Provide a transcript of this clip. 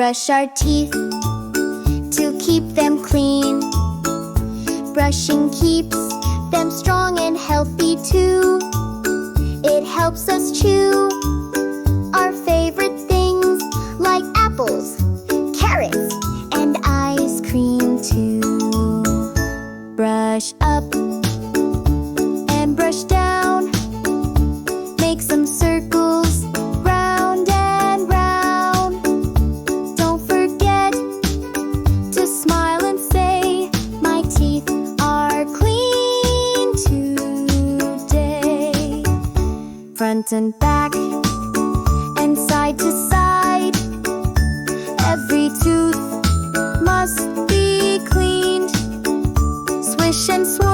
brush our teeth to keep them clean. Brushing keeps them strong and healthy too. It helps us chew our favorite things like apples, carrots, and ice cream too. Brush up and brush down. Make some circles round and round. Don't forget to smile and say, my teeth are clean today. Front and back and side to side. Every tooth must be cleaned. Swish and swirl.